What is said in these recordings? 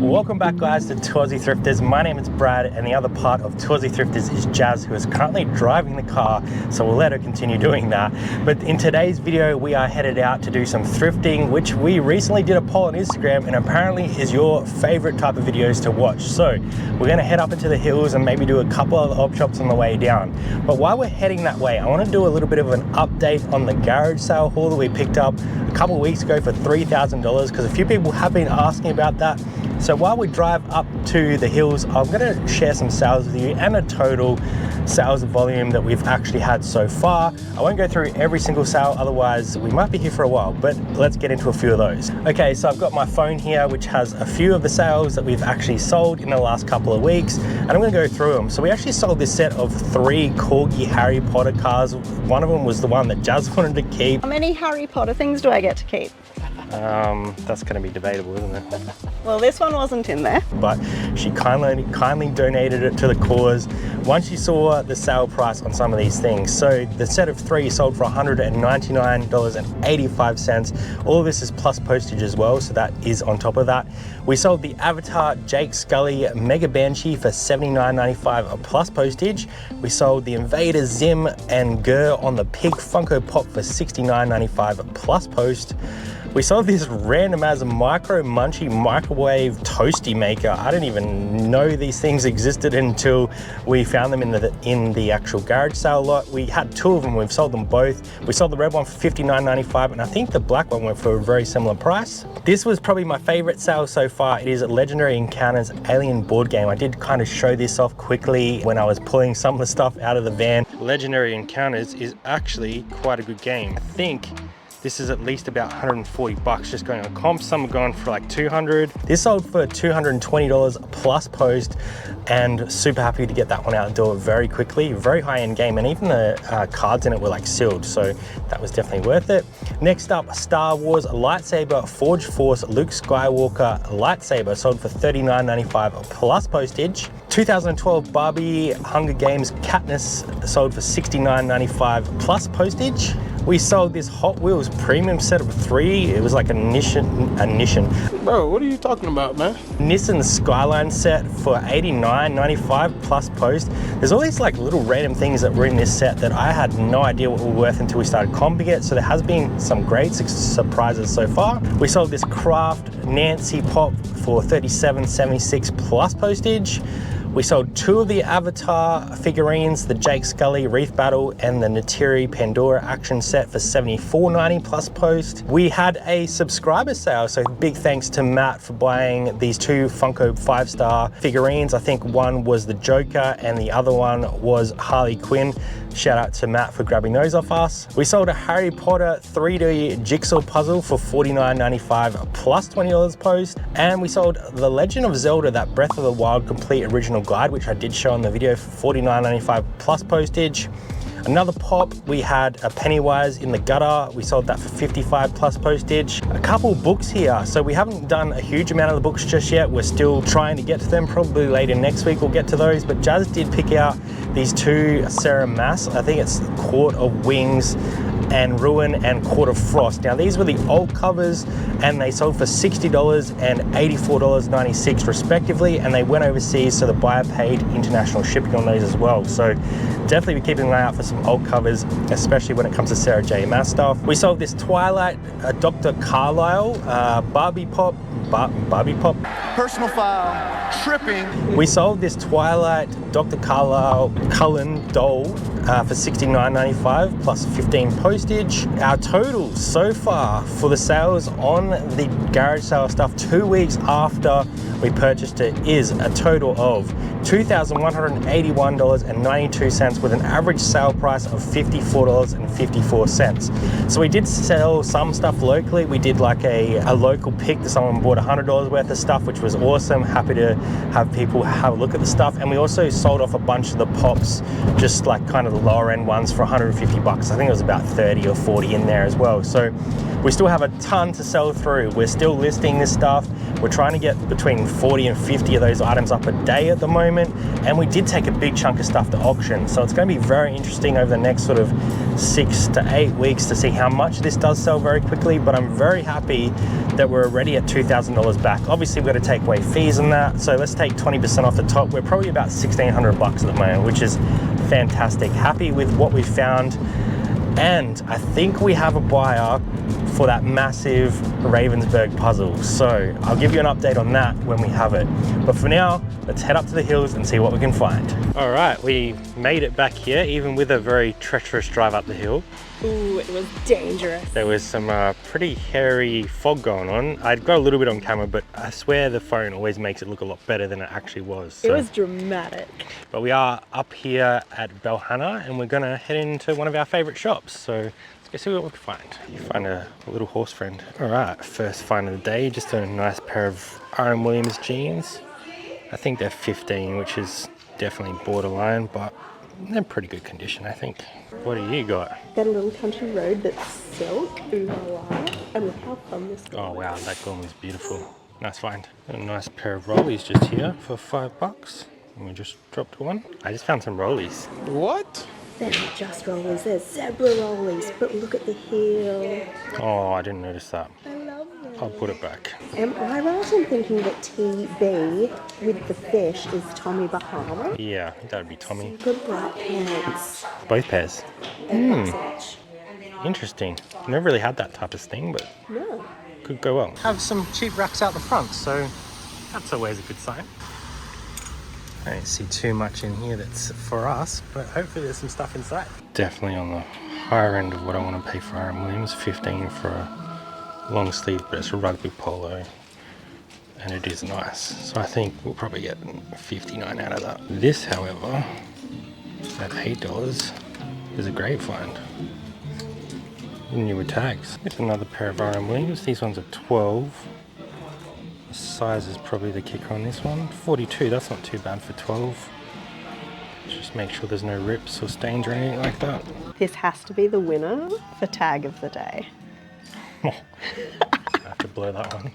Welcome back guys to Aussie Thrifters. My name is Brad and the other part of Aussie Thrifters is Jazz, who is currently driving the car, so we'll let her continue doing that. But in today's video we are headed out to do some thrifting, which we recently did a poll on Instagram and apparently is your favorite type of videos to watch. So we're going to head up into the hills and maybe do a couple of op shops on the way down. But while we're heading that way, I want to do a little bit of an update on the garage sale haul that we picked up a couple of weeks ago for $3,000, because a few people have been asking about that. So while we drive up to the hills, I'm going to share some sales with you and a total sales volume that we've actually had so far. I won't go through every single sale, otherwise we might be here for a while, but let's get into a few of those. Okay, so I've got my phone here, which has a few of the sales that we've actually sold in the last couple of weeks, and I'm going to go through them. So we actually sold this set of 3 Corgi Harry Potter cars. One of them was the one that Jazz wanted to keep. How many Harry Potter things do I get to keep? That's going to be debatable, isn't it? Well, this one wasn't in there. But she kindly donated it to the cause once she saw the sale price on some of these things. So the set of 3 sold for $199.85. All of this is plus postage as well, so that is on top of that. We sold the Avatar Jake Sully Mega Banshee for $79.95 plus postage. We sold the Invader Zim and Gur on the Pig Funko Pop for $69.95 plus post. We sold this random as a micro munchy microwave toasty maker. I didn't even know these things existed until we found them in the actual garage sale lot. We had 2 of them, we've sold them both. We sold the red one for $59.95 and I think the black one went for a very similar price. This was probably my favorite sale so far. It is a Legendary Encounters Alien board game. I did kind of show this off quickly when I was pulling some of the stuff out of the van. Legendary Encounters is actually quite a good game. I think this is at least about 140 bucks just going on comps. Some have gone for like 200. This sold for $220 plus post, and super happy to get that one out the door very quickly. Very high-end game, and even the cards in it were like sealed, so that was definitely worth it. Next up, Star Wars lightsaber Forge Force Luke Skywalker lightsaber sold for $39.95 plus postage. 2012 Barbie Hunger Games Katniss sold for $69.95 plus postage. We sold this Hot Wheels premium set of 3. It was like a Nissan. Bro, what are you talking about, man? Nissan Skyline set for $89.95 plus post. There's all these like little random things that were in this set that I had no idea what were worth until we started comping it. So there has been some great surprises so far. We sold this Craft Nancy Pop for $37.76 plus postage. We sold 2 of the Avatar figurines, the Jake Sully Wreath Battle and the Natiri Pandora action set for $74.90 plus post. We had a subscriber sale, so big thanks to Matt for buying these 2 Funko 5-star figurines. I think one was the Joker and the other one was Harley Quinn. Shout out to Matt for grabbing those off us. We sold a Harry Potter 3D jigsaw puzzle for $49.95 plus $20 post. And we sold the Legend of Zelda, that Breath of the Wild complete original guide, which I did show in the video, for $49.95 plus postage. Another pop, we had a Pennywise in the Gutter. We sold that for $55 plus postage. A couple books here. So we haven't done a huge amount of the books just yet. We're still trying to get to them. Probably later next week we'll get to those. But Jazz did pick out these 2 Sarah Maas. I think it's Court of Wings and Ruin and Court of Frost. Now these were the old covers and they sold for $60 and $84.96 respectively, and they went overseas, so the buyer paid international shipping on those as well. So definitely be keeping an eye out for some old covers, especially when it comes to Sarah J Maas stuff. We sold this Twilight Dr. Carlisle Barbie Pop. Personal file, tripping. We sold this Twilight Dr. Carlisle Cullen doll for $69.95 plus 15 postage. Our total so far for the sales on the garage sale stuff 2 weeks after we purchased it is a total of $2,181.92 with an average sale price of $54.54. So we did sell some stuff locally. We did like a local pick that someone bought $100 worth of stuff, which was awesome. Happy to have people have a look at the stuff. And we also sold off a bunch of the pops, just like kind of lower end ones for 150 bucks. I think it was about 30 or 40 in there as well. So we still have a ton to sell through. We're still listing this stuff. We're trying to get between 40 and 50 of those items up a day at the moment. And we did take a big chunk of stuff to auction. So it's going to be very interesting over the next sort of 6 to 8 weeks to see how much this does sell very quickly. But I'm very happy that we're already at $2,000 back. Obviously we've got to take away fees and that. So let's take 20% off the top. We're probably about 1,600 bucks at the moment, which is fantastic. Happy with what we found. And I think we have a buyer for that massive Ravensburg puzzle. So I'll give you an update on that when we have it. But for now, let's head up to the hills and see what we can find. All right, we made it back here, even with a very treacherous drive up the hill. Ooh, it was dangerous. There was some pretty hairy fog going on. I'd got a little bit on camera, but I swear the phone always makes it look a lot better than it actually was. So. It was dramatic. But we are up here at Belhana and we're gonna head into one of our favorite shops. So let's go see what we can find. You find a little horse friend. All right, first find of the day, just a nice pair of R.M. Williams jeans. I think they're 15, which is definitely borderline, but they're in pretty good condition, I think. What do you got? Got a little country road that's silk, ooh la la, and look how fun this is. Oh wow, that gum is beautiful. Nice find. A nice pair of rollies just here for $5. And we just dropped one. I just found some rollies. What? They're not just rollies, they're zebra rollies, but look at the heel. Oh, I didn't notice that. I love them. I'll put it back. Am I right in thinking that TB with the fish is Tommy Bahama? Yeah, that would be Tommy. Good black pants. Both pairs. Interesting. Never really had that type of thing, but No. could go well. Have some cheap racks out the front, so that's always a good sign. I don't see too much in here that's for us, but hopefully there's some stuff inside. Definitely on the higher end of what I want to pay for R.M. Williams. 15 for a long sleeve, but it's a rugby polo, and it is nice. So I think we'll probably get 59 out of that. This, however, at $8 is a great find. Newer tags. Here's another pair of R.M. Williams. These ones are 12. The size is probably the kicker on this one. 42, that's not too bad for 12. Just make sure there's no rips or stains or anything like that. This has to be the winner for tag of the day. I have to blur that one.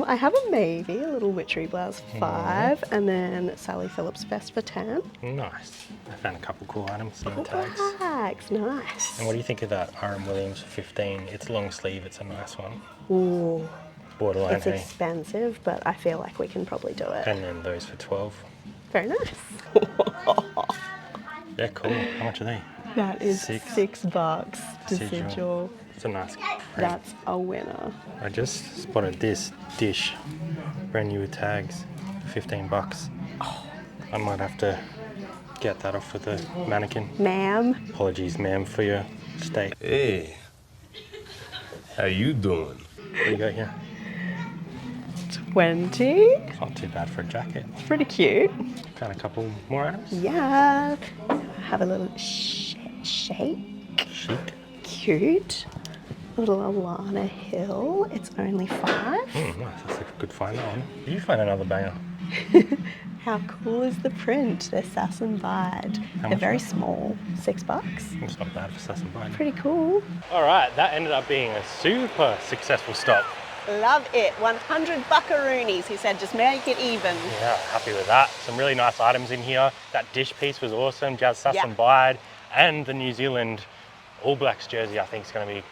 I have a maybe, a little witchery blouse 5, and then Sally Phillips vest for 10. Nice. I found a couple cool items in the tags. Tags, nice. And what do you think of that R.M. Williams 15? It's long sleeve, it's a nice one. Ooh, Borderline, it's hey? expensive, but I feel like we can probably do it. And then those for 12. Very nice. They're cool. How much are they? That is $6. $6 Residual. residual. It's a nice print. That's a winner. I just spotted this dish, brand new with tags, 15 bucks. Oh. I might have to get that off of the mannequin. Ma'am. Apologies, ma'am, for your steak. Hey, how you doing? What do you got here? 20. It's not too bad for a jacket. It's pretty cute. Found a couple more items. Yeah. Have a little shake. Chic. Cute. Little Alana Hill. It's only 5. Nice, that's a good find, that one. Did you find another banger? How cool is the print? They're Sass and Bide. They're much very are they? small. $6. It's not bad for Sass and Bide. Pretty cool. All right, that ended up being a super successful stop. Love it. 100 buckaroonies. He said, just make it even. Yeah, happy with that. Some really nice items in here. That dish piece was awesome. Jazz Sass Yeah. and Bide, and the New Zealand All Blacks jersey, I think, is going to be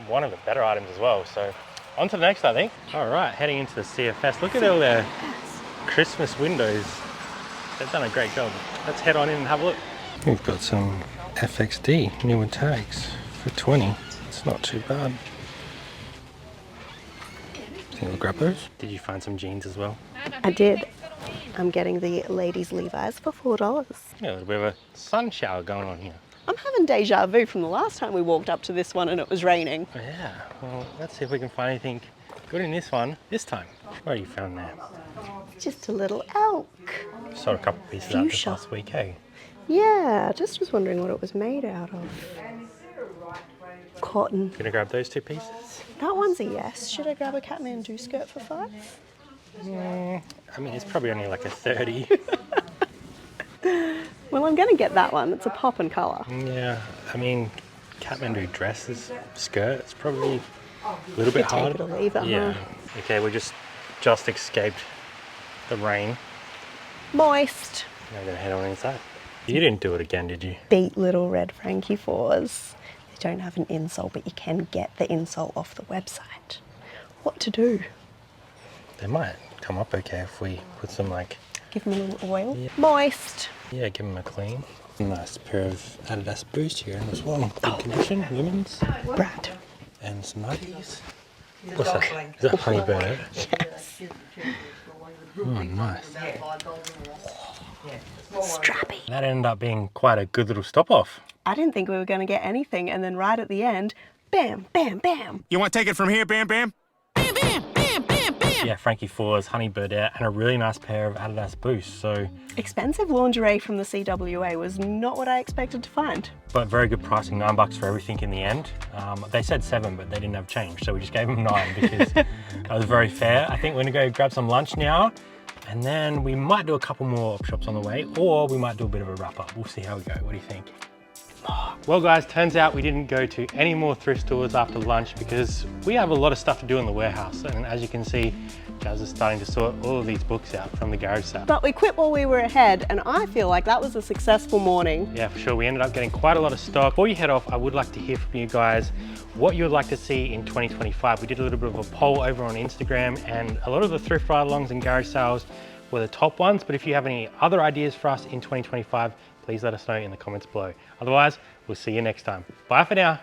one of the better items as well. So on to the next, I think. All right, heading into the CFS. Look at all their Christmas windows. They've done a great job. Let's head on in and have a look. We've got some FXD newer tags for 20. It's not too bad. Think we'll grab those. Did you find some jeans as well? I did. I'm getting the ladies' Levi's for $4. Yeah, a little bit of a sun shower going on here. I'm having deja vu from the last time we walked up to this one and it was raining. Oh, yeah, well, let's see if we can find anything good in this one this time. What have you found there? Just a little elk. Sold a couple pieces out this Fuchsia. last week, hey? Yeah, just was wondering what it was made out of. Cotton. Gonna grab those 2 pieces? That one's a yes. Should I grab a Kathmandu skirt for 5? I mean, it's probably only like a 30. Well, I'm going to get that one. It's a pop and colour. Yeah, I mean, Kathmandu dresses, skirts, probably a little bit hard. Take it or leave it, Yeah. huh? Okay, we just escaped the rain. Moist. Now we're gonna head on inside. You didn't do it again, did you? Beat little red Frankie 4s. They don't have an insole, but you can get the insole off the website. What to do? They might come up okay if we put some like... Give them a little oil. Yeah. Moist. Yeah, give them a clean. Nice pair of Adidas boots here as well. Good condition, women's. Brad. And some Nikes. What's that? Is that Honeybird? Eh? Yes. Oh, nice. Strappy. That ended up being quite a good little stop off. I didn't think we were going to get anything, and then right at the end, bam, bam, bam. You want to take it from here, Bam Bam? Yeah, Frankie 4s, Honeybird out, and a really nice pair of Adidas boots. So, Expensive lingerie from the CWA was not what I expected to find. but very good pricing, $9 for everything in the end. They said 7, but they didn't have change, so we just gave them 9 because that was very fair. I think we're gonna go grab some lunch now, and then we might do a couple more op shops on the way, or we might do a bit of a wrap up. We'll see how we go. What do you think? Well guys, turns out we didn't go to any more thrift stores after lunch because we have a lot of stuff to do in the warehouse. And as you can see, Jazz is starting to sort all of these books out from the garage sale. But we quit while we were ahead, and I feel like that was a successful morning. Yeah, for sure. We ended up getting quite a lot of stock. Before you head off, I would like to hear from you guys what you would like to see in 2025. We did a little bit of a poll over on Instagram, and a lot of the thrift ride-alongs and garage sales were the top ones. But if you have any other ideas for us in 2025, please let us know in the comments below. Otherwise, we'll see you next time. Bye for now.